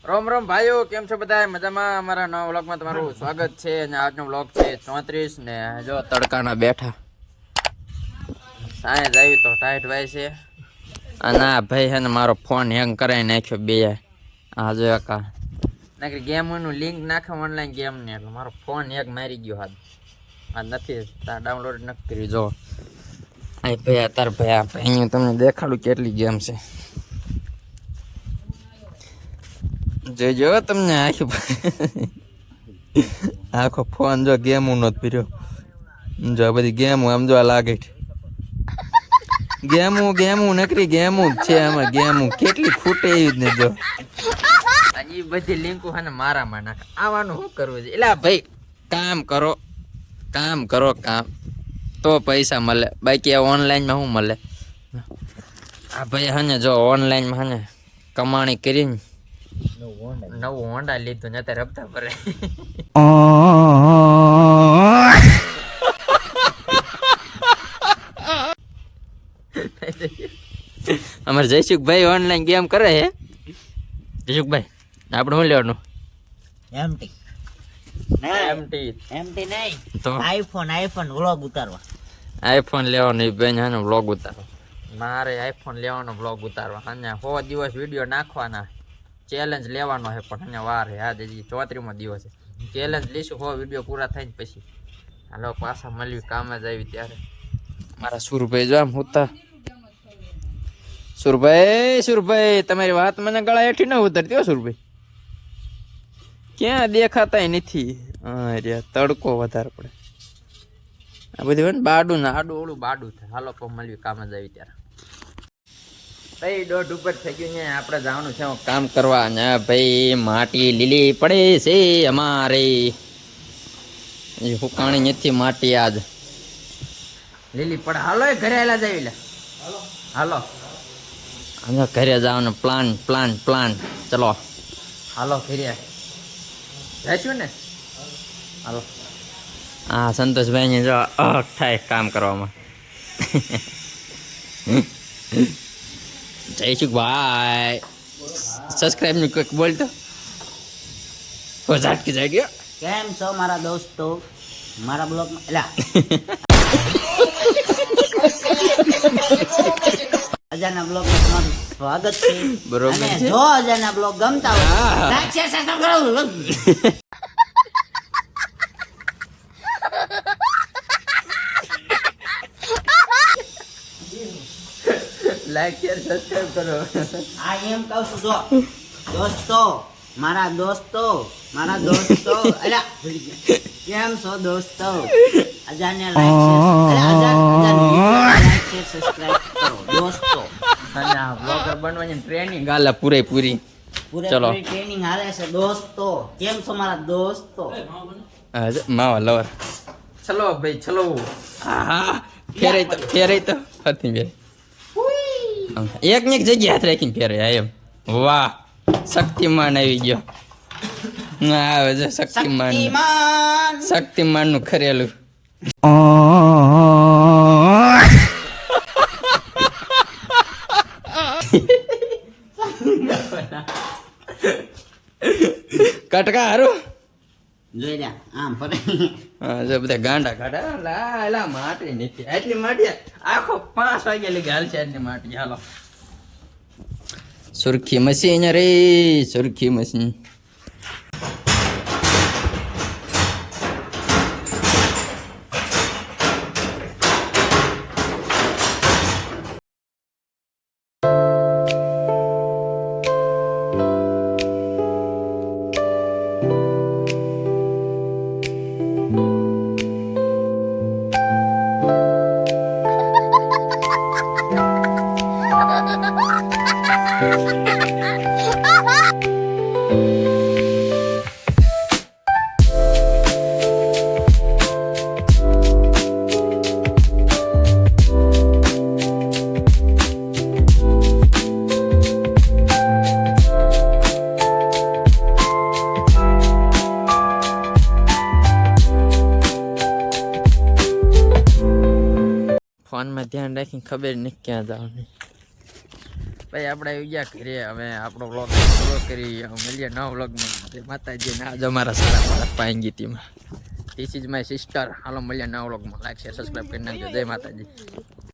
રોમ રોમ ભાઈઓ, કેમ છો બધા? મજામાં? અમારા નવા વ્લોગમાં તમારું સ્વાગત છે. અને આજનો વ્લોગ છે 34 ને જો તડકાના બેઠા સાંજ આવી તો ટાઈટ ભાઈ છે. અને આ ભાઈ છે ને મારો ફોન હેંગ કરાવી નાખ્યો બે. આ જો એકા નાખી ગેમનું લિંક નાખે ઓનલાઈન ગેમ ને એટલે મારો ફોન હેંગ મારી ગયો. હાથ આ નથી ડાઉનલોડ નથી કરી. જો આ ભાઈ તાર ભાઈ આ ભાઈ તમને દેખાડું કેટલી ગેમ છે. જોજો તમને આખો ફોન જો ગેમ નો જ પીર્યો. જો બધી ગેમ આમ જો લાગે ગેમું નકરી ગેમું જ છે. આમાં ગેમું કેટલી ખૂટે એવી જ ને. જો એ બધી લિંકો હે ને મારામાં નાખે. આવાનું શું કરવું છે? એટલે ભાઈ કામ કરો તો પૈસા મળે. બાકી ઓનલાઈનમાં શું મળે? આ ભાઈ હે ને જો ઓનલાઈનમાં હે ને કમાણી કરીને નવું હોન્ડા લીધું ને અત્યારે હપ્તા ભરે. અમારે જયસુખભાઈ ઓનલાઈન ગેમ કરે હે. જયસુખભાઈ આપણે શું લેવાનું? એમટી નહીં તો આઈફોન વ્લોગ ઉતારવા. આઈફોન લેવાનો બેન હે ને વ્લોગ ઉતારવા. મારે આઈફોન લેવાનો વ્લોગ ઉતારવા. અને 100 દિવસ વિડીયો નાખવાના. ચેલેન્જ લેવાનો છે પણ વાર છે. આજે 34મો દિવસ છે. ચેલેન્જ લઈશું 100 વિડીયો પૂરા થાય ને પછી. હાલો પાછા મળ્યું કામ જ આવી ત્યારે. મારા સુરભાઈ જો આમ હોતા. સુરભાઈ તમારી વાત મને ગળા હેઠી ન ઉતરતી હો. સુરભાઈ ક્યાં દેખાતા નથી. અરે તડકો વધારે પડે. આ બધું બાડું ને આડું ઓળું બાડું થાય. હાલો મળ્યું કામ જ આવી ત્યારે. ભાઈ 1:30 ઉપર થઈ ગયું ને આપણે જવાનું છે કામ કરવા. ને ભાઈ માટી લીલી પડે છે અમારે. હુકાણી નથી માટી આજ લીલી પડે. હાલો ઘરે આવેલા જાવી લે. હાલો અમે ઘરે જવાનું પ્લાન ચલો હાલો ઘરે જઈશું ને. હાલો હા સંતોષભાઈ ને જો થાય કામ કરવામાં. જયસુખભાઈ સબસ્ક્રાઇબ નું કોઈક બોલતો ઝાટકી જાય ગયો. કેમ છો મારા દોસ્તો? મારા બ્લોગમાં એલા અજાના બ્લોગમાં તમારું સ્વાગત છે. બરોબર અને છે. જો અજાના બ્લોગ ગમતા હોય લાઈક શેર સબસ્ક્રાઇબ કરો. લાઈક શેર સબસ્ક્રાઇબ કરો. આ એમ કહું છું જો મારા દોસ્તો અલા કેમ છો દોસ્તો? અજાને લાઈક શેર સબસ્ક્રાઇબ કરો દોસ્તો. અને આ બ્લોગર બનવાની ટ્રેનિંગ ગાલા પૂરેપૂરી. પૂરેપૂરી ટ્રેનિંગ હાલે છે દોસ્તો. કેમ છો મારા દોસ્તો? માવા લવર ચલો ભાઈ ચલો. હા ફેરે તો ફરતી બે એક ને એક જગ્યાએ હાથ રાખીને ફેરે. એમ વાહ શક્તિમાન આવી ગયો. આવે છે શક્તિમાન નું ખરેલું. કટકા હારું જોઈ લે આમ ફરે. હા બધા ગાંડા કાઢા. લા માટી નથી આટલી માટી આખો 5 વાગ્યા લગી હાલ છે આટલી માટી. હાલો સુરખી મશીન રે સુરખી મશીન. ફોનમાં ધ્યાન રાખીને ખબર નહીં ક્યાં જવાની. ભાઈ આપણે આવી ગયા ઘરે. હવે આપણો વ્લોગ પૂરો કરી મળીએ નવા વ્લોગમાં. માતાજી ને આજ અમારા સારા મારા પાંગીતીમાં. This is my sister. હાલો મળીએ નવા વ્લોગમાં. લાઈક શેર સબસ્ક્રાઈબ કરી નાખજો. જય માતાજી.